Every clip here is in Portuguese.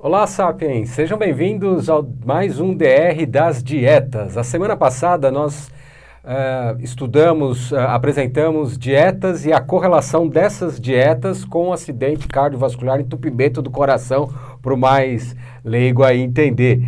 Olá, Sapiens! Sejam bem-vindos ao mais um DR das dietas. A semana passada nós apresentamos dietas e a correlação dessas dietas com o acidente cardiovascular, entupimento do coração, para o mais leigo aí entender.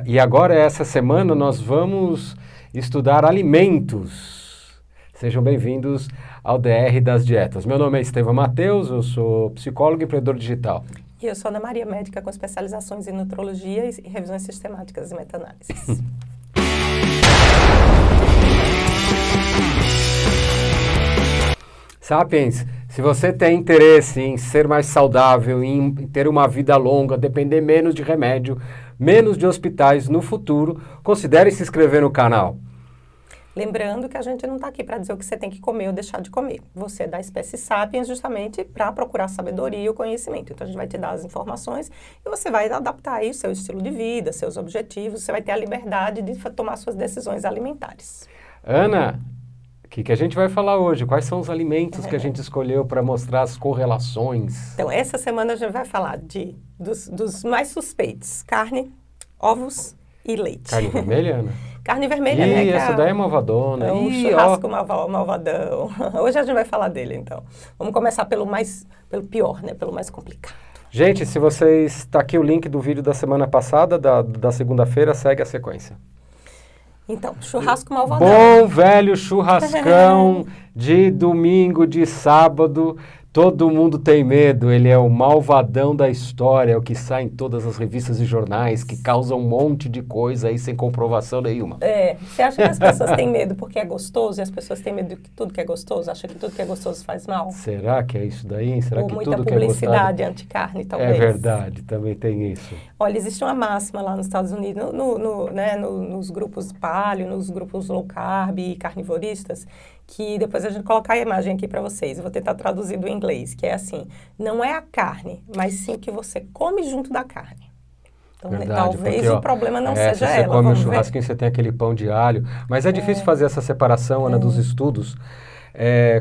E agora, essa semana, nós vamos estudar alimentos. Sejam bem-vindos ao DR das dietas. Meu nome é Estevão Mateus, eu sou psicólogo e empreendedor digital. E eu sou Ana Maria, médica com especializações em nutrologia e revisões sistemáticas e meta-análises. Sapiens, se você tem interesse em ser mais saudável, em ter uma vida longa, depender menos de remédio, menos de hospitais no futuro, considere se inscrever no canal. Lembrando que a gente não está aqui para dizer o que você tem que comer ou deixar de comer. Você é da espécie Sapiens justamente para procurar sabedoria e o conhecimento. Então a gente vai te dar as informações e você vai adaptar aí o seu estilo de vida, seus objetivos, você vai ter a liberdade de tomar suas decisões alimentares. Ana, o que a gente vai falar hoje? Quais são os alimentos que a gente escolheu para mostrar as correlações? Então essa semana a gente vai falar dos mais suspeitos: carne, ovos e leite. Carne vermelha, Ana? Carne vermelha, né? Ih, essa daí é malvadona. É um churrasco malvadão. Hoje a gente vai falar dele, então. Vamos começar pelo pior, né? Pelo mais complicado. Gente, se vocês... Está aqui o link do vídeo da semana passada, da segunda-feira, segue a sequência. Então, churrasco malvadão. Bom velho churrascão de domingo, de sábado. Todo mundo tem medo, ele é o malvadão da história, é o que sai em todas as revistas e jornais, que causa um monte de coisa aí sem comprovação nenhuma. Você acha que as pessoas têm medo porque é gostoso e as pessoas têm medo de que tudo que é gostoso? Acha que tudo que é gostoso faz mal? Será que é isso daí? Será Ou que muita tudo que é publicidade anti-carne, talvez? É verdade, também tem isso. Olha, existe uma máxima lá nos Estados Unidos, nos grupos paleo, nos grupos low carb e carnivoristas, que depois a gente colocar a imagem aqui para vocês, eu vou tentar traduzir do inglês, que é assim: não é a carne, mas sim o que você come junto da carne. Então, verdade, talvez porque, o problema não seja se ela. você come um ver. churrasquinho, você tem aquele pão de alho, mas é difícil fazer essa separação, Ana, dos estudos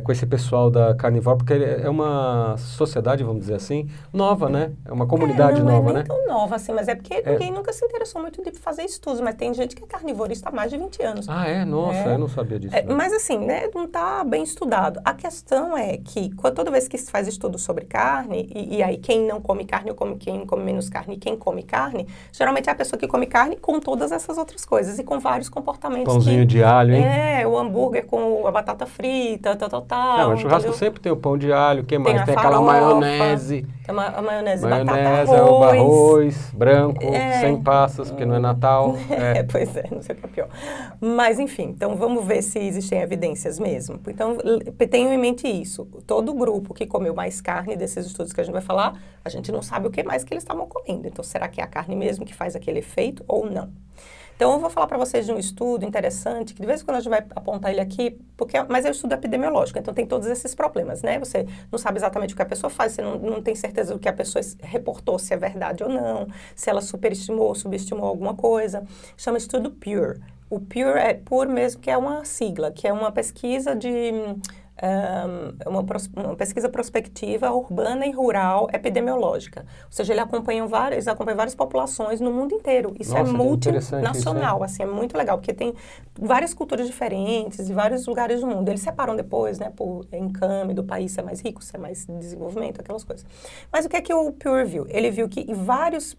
com esse pessoal da carnívora, porque é uma sociedade, vamos dizer assim, nova, né? É uma comunidade nova, né? Não é nem tão nova assim, mas é porque ninguém nunca se interessou muito de fazer estudos, mas tem gente que é carnivorista há mais de 20 anos. Ah, é? Nossa, eu não sabia disso. Mas assim, né, não está bem estudado. A questão é que toda vez que se faz estudo sobre carne, e aí quem não come carne, ou quem come menos carne, e quem come carne, geralmente é a pessoa que come carne com todas essas outras coisas, e com vários comportamentos. Pãozinho de alho, hein? O hambúrguer com a batata frita, tal. Não, o churrasco sempre tem o pão de alho, o que mais? Tem aquela farofa, maionese. Tem a maionese, Maionese, batata, o arroz branco, sem passas, porque não é Natal. Pois é, não sei o que é pior. Mas, enfim, então vamos ver se existem evidências mesmo. Então, tenham em mente isso. Todo grupo que comeu mais carne desses estudos que a gente vai falar, a gente não sabe o que mais que eles estavam comendo. Então, será que é a carne mesmo que faz aquele efeito ou não? Então, eu vou falar para vocês de um estudo interessante, que de vez em quando a gente vai apontar ele aqui, mas é um estudo epidemiológico, então tem todos esses problemas, né? Você não sabe exatamente o que a pessoa faz, você não tem certeza do que a pessoa reportou, se é verdade ou não, se ela superestimou ou subestimou alguma coisa. Chama estudo PURE. O PURE é PURE mesmo, que é uma sigla, que é uma pesquisa uma pesquisa prospectiva urbana e rural epidemiológica. Ou seja, eles acompanham várias populações no mundo inteiro. Isso é multinacional, assim, é muito legal, porque tem várias culturas diferentes e vários lugares do mundo. Eles separam depois, né, por encame do país, se é mais rico, se é mais desenvolvimento, aquelas coisas. Mas o que é que o Pure viu? Ele viu que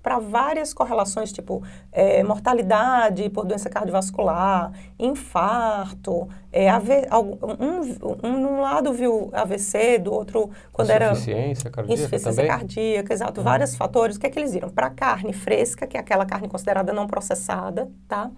para várias correlações, tipo mortalidade por doença cardiovascular, infarto, num lado viu AVC, do outro quando era insuficiência cardíaca, exato, vários fatores. O que é que eles viram? Para carne fresca, que é aquela carne considerada não processada, tá?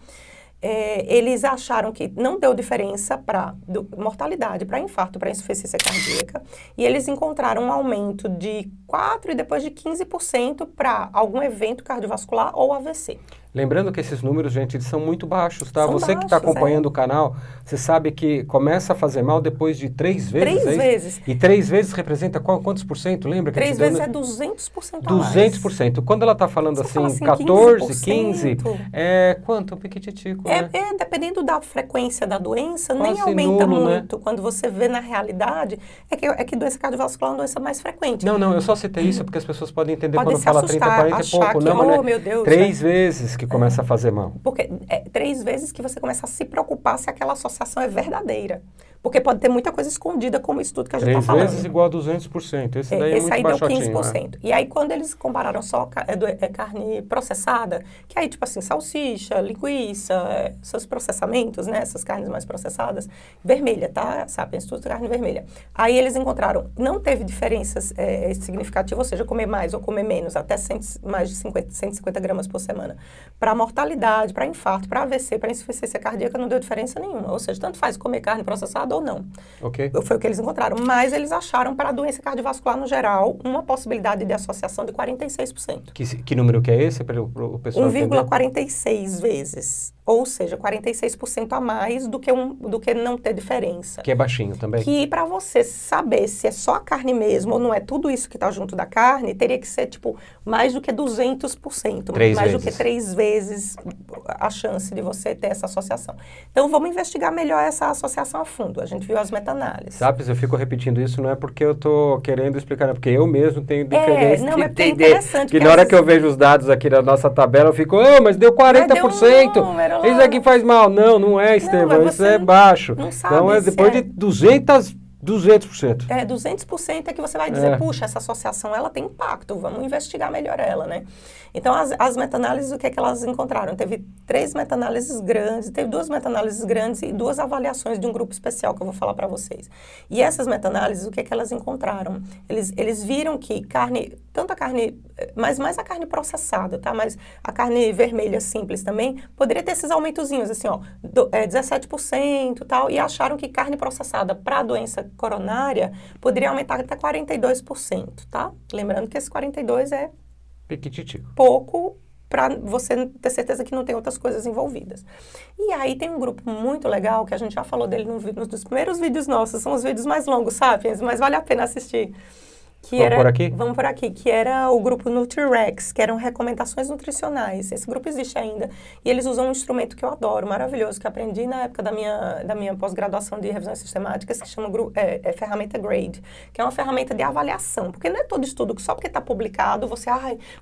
Eles acharam que não deu diferença para mortalidade, para infarto, para insuficiência cardíaca, e eles encontraram um aumento de 4% e depois de 15% para algum evento cardiovascular ou AVC. Lembrando que esses números, gente, eles são muito baixos, tá? São Você que está baixos, acompanhando o canal, você sabe que começa a fazer mal depois de 3 vezes. 3 vezes. E 3 vezes representa quantos por cento? Lembra que 3 vezes é 200% a mais. 200%. Quando ela está falando Você assim, fala assim, 14, 15, 15%. é quanto? Um piquititico, né? Dependendo da frequência da doença, Quase nem aumenta nulo, né? muito. Quando você vê na realidade, é que doença cardiovascular é uma doença mais frequente. Não, eu só citei isso porque as pessoas podem entender Podem quando se fala 30, assustar, 40 e achar pouco. que, Não, mas não oh, é meu Deus, 3 vezes que começa a fazer mal. Porque 3 vezes que você começa a se preocupar se aquela associação é verdadeira. Porque pode ter muita coisa escondida, como isso tudo que a gente está 3 falando. vezes igual a 200%. Esse daí é Esse muito aí deu baixotinho. 15%. E aí, quando eles compararam só carne processada, que aí, tipo assim, salsicha, linguiça, esses processamentos, né? Essas carnes mais processadas, vermelha, tá? Sapiens, tudo carne vermelha. Aí eles encontraram, não teve diferenças significativas, ou seja, comer mais ou comer menos, até mais de 150 gramas por semana. Para mortalidade, para infarto, para AVC, para insuficiência cardíaca, não deu diferença nenhuma. Ou seja, tanto faz comer carne processada ou não. Ok. Foi o que eles encontraram. Mas eles acharam para a doença cardiovascular no geral uma possibilidade de associação de 46%. Que número que é esse para o pessoal entender? 1,46 vezes. Ou seja, 46% a mais do que não ter diferença. Que é baixinho também. Que para você saber se é só a carne mesmo ou não é tudo isso que está junto da carne, teria que ser, tipo, mais do que 200%. Mais do que 3 vezes a chance de você ter essa associação. Então, vamos investigar melhor essa associação a fundo. A gente viu as meta-análises. Sabe, eu fico repetindo isso, não é porque eu estou querendo explicar, é porque eu mesmo tenho diferença de é entender. interessante. Que na hora que eu vejo os dados aqui na nossa tabela, eu fico, mas deu 40%. Isso aqui faz mal. Não é, Estevão, isso é baixo. Não sabe então, é depois de 200%. 200% é que você vai dizer, puxa, essa associação, ela tem impacto, vamos investigar melhor ela, né? Então, as meta-análises, o que é que elas encontraram? Teve 3 meta-análises grandes, teve 2 meta-análises grandes e 2 avaliações de um grupo especial que eu vou falar para vocês. E essas meta-análises, o que é que elas encontraram? Eles viram que tanto a carne, mas mais a carne processada, tá? Mas a carne vermelha simples também, poderia ter esses aumentozinhos, assim, 17% e tal, e acharam que carne processada para a doença coronária poderia aumentar até 42%, tá? Lembrando que esse 42% é pouco para você ter certeza que não tem outras coisas envolvidas. E aí tem um grupo muito legal, que a gente já falou dele nos dos primeiros vídeos nossos, são os vídeos mais longos, Sapiens, mas vale a pena assistir. Vamos por aqui, que era o grupo NutriRex, que eram recomendações nutricionais. Esse grupo existe ainda. E eles usam um instrumento que eu adoro, maravilhoso, que aprendi na época da minha pós-graduação de revisões sistemáticas, que se chama ferramenta GRADE, que é uma ferramenta de avaliação. Porque não é todo estudo que só porque está publicado, você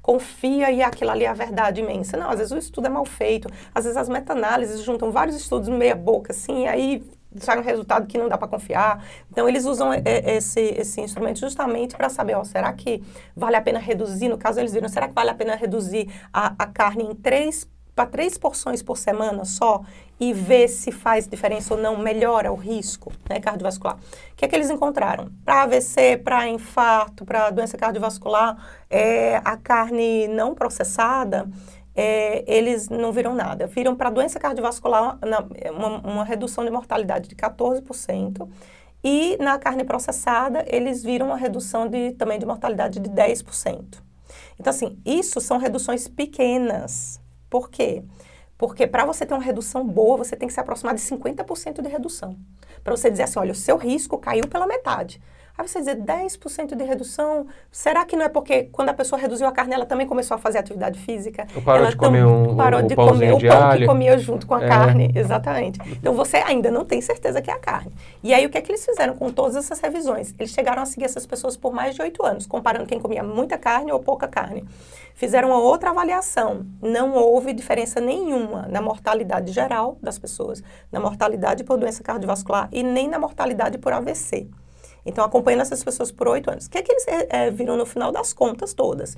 confia e aquilo ali é a verdade imensa. Não, às vezes o estudo é mal feito, às vezes as meta-análises juntam vários estudos meia boca, assim, e aí sai um resultado que não dá para confiar. Então, eles usam esse instrumento justamente para saber, será que vale a pena reduzir? No caso, eles viram, será que vale a pena reduzir a carne em 3 porções por semana só e ver se faz diferença ou não, melhora o risco, né, cardiovascular? O que é que eles encontraram? Para AVC, para infarto, para doença cardiovascular, a carne não processada, eles não viram nada. Viram para a doença cardiovascular uma redução de mortalidade de 14%. E na carne processada, eles viram uma redução também de mortalidade de 10%. Então, assim, isso são reduções pequenas. Por quê? Porque para você ter uma redução boa, você tem que se aproximar de 50% de redução. Para você dizer assim, olha, o seu risco caiu pela metade. Aí você dizer 10% de redução, será que não é porque quando a pessoa reduziu a carne, ela também começou a fazer atividade física? Ou parou de comer o pãozinho de o pão alho. que comia junto com a carne, exatamente. Então você ainda não tem certeza que é a carne. E aí o que é que eles fizeram com todas essas revisões? Eles chegaram a seguir essas pessoas por mais de 8 anos, comparando quem comia muita carne ou pouca carne. Fizeram uma outra avaliação, não houve diferença nenhuma na mortalidade geral das pessoas, na mortalidade por doença cardiovascular e nem na mortalidade por AVC. Então, acompanhando essas pessoas por 8 anos. O que é que eles viram no final das contas todas?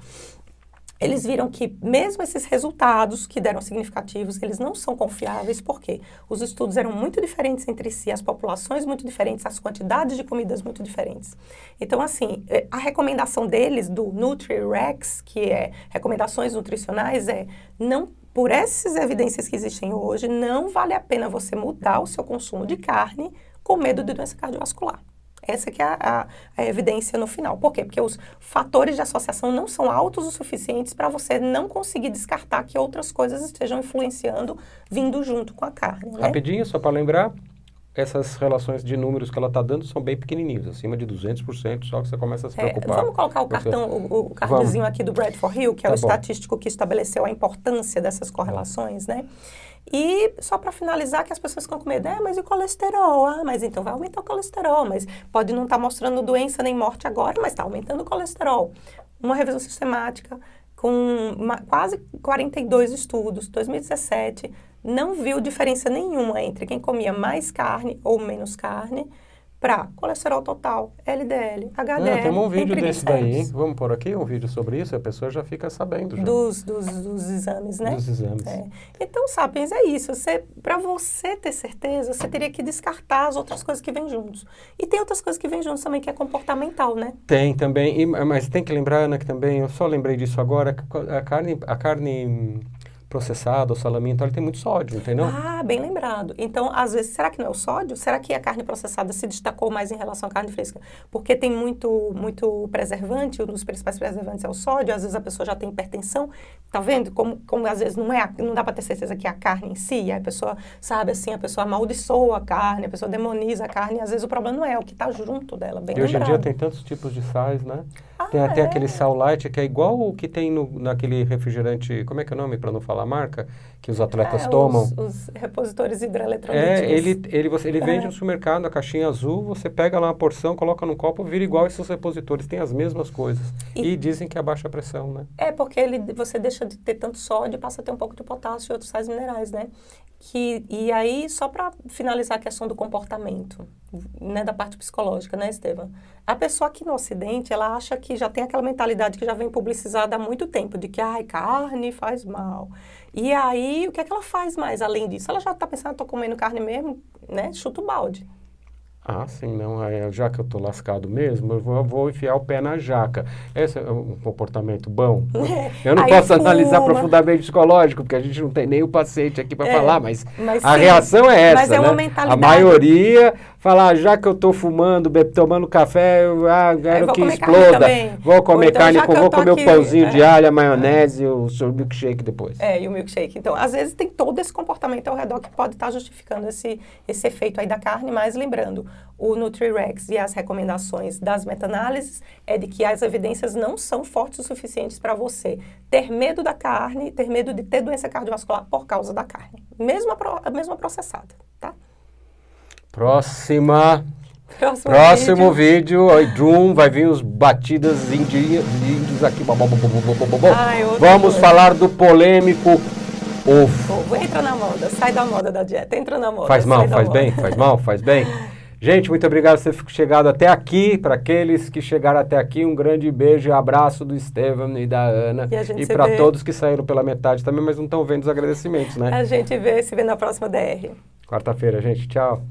Eles viram que mesmo esses resultados que deram significativos, eles não são confiáveis, porque os estudos eram muito diferentes entre si, as populações muito diferentes, as quantidades de comidas muito diferentes. Então, assim, a recomendação deles, do NutriRex, que é recomendações nutricionais, por essas evidências que existem hoje, não vale a pena você mudar o seu consumo de carne com medo de doença cardiovascular. Essa que é a evidência no final. Por quê? Porque os fatores de associação não são altos o suficientes para você não conseguir descartar que outras coisas estejam influenciando, vindo junto com a carne, né? Rapidinho, só para lembrar, essas relações de números que ela está dando são bem pequenininhos, acima de 200%, só que você começa a se preocupar. Vamos colocar o cardzinho aqui do Bradford Hill, que é o estatístico que estabeleceu a importância dessas correlações, né? E só para finalizar, que as pessoas ficam com medo, mas e o colesterol? Mas então vai aumentar o colesterol, mas pode não estar mostrando doença nem morte agora, mas está aumentando o colesterol. Uma revisão sistemática com quase 42 estudos, 2017, não viu diferença nenhuma entre quem comia mais carne ou menos carne para colesterol total, LDL, HDL. Temos um vídeo desse daí, hein? Vamos pôr aqui um vídeo sobre isso, a pessoa já fica sabendo. Já. Dos exames, né? Dos exames. Então, Sapiens, é isso. Para você ter certeza, você teria que descartar as outras coisas que vêm juntos. E tem outras coisas que vêm juntos também, que é comportamental, né? Tem também, mas tem que lembrar, Ana, que também, eu só lembrei disso agora, que a carne processado, o salame, então ele tem muito sódio, entendeu? Bem lembrado. Então, às vezes, será que não é o sódio? Será que a carne processada se destacou mais em relação à carne fresca? Porque tem muito preservante, um dos principais preservantes é o sódio, às vezes a pessoa já tem hipertensão, tá vendo? Como às vezes não dá para ter certeza que é a carne em si, e aí a pessoa, sabe assim, a pessoa amaldiçoa a carne, a pessoa demoniza a carne, e às vezes o problema não é o que está junto dela, bem lembrado. E hoje em dia tem tantos tipos de sais, né? Tem até aquele sal light, que é igual o que tem naquele refrigerante, como é que é o nome, para não falar a marca, que os atletas tomam. Os repositores hidroeletrolíticos. Ele vende no supermercado, a caixinha azul, você pega lá uma porção, coloca num copo, vira igual esses repositores, tem as mesmas coisas. E dizem que abaixa a pressão, né? Porque você deixa de ter tanto sódio e passa a ter um pouco de potássio e outros sais minerais, né? E aí, só para finalizar a questão do comportamento, né, da parte psicológica, né, Estevam? A pessoa aqui no Ocidente, ela acha que já tem aquela mentalidade que já vem publicizada há muito tempo, de que, carne faz mal. E aí, o que é que ela faz mais além disso? Ela já está pensando, estou comendo carne mesmo, né? Chuta o balde. Sim, não. Já que eu estou lascado mesmo, eu vou enfiar o pé na jaca. Esse é um comportamento bom. Eu não posso analisar profundamente psicológico, porque a gente não tem nem o paciente aqui para falar, mas a reação é essa, mas é uma né? mentalidade. A maioria fala, já que eu estou fumando, tomando café, eu quero que exploda. Vou comer carne, vou comer o pãozinho de alho, a maionese, o seu milkshake depois. E o milkshake. Então, às vezes tem todo esse comportamento ao redor que pode estar justificando esse efeito aí da carne, mas lembrando, o NutriRex e as recomendações das meta-análises é de que as evidências não são fortes o suficientes para você ter medo da carne, ter medo de ter doença cardiovascular por causa da carne, mesmo a processada, tá? Próximo vídeo, vai vir os batidas índios aqui. Vamos falar do polêmico ovo. Entra na moda, sai da moda da dieta, entra na moda. Faz mal, faz bem. Gente, muito obrigado por ter chegado até aqui. Para aqueles que chegaram até aqui, um grande beijo e abraço do Estevam e da Ana. E para todos que saíram pela metade também, mas não estão vendo os agradecimentos, né? A gente se vê na próxima DR. Quarta-feira, gente. Tchau.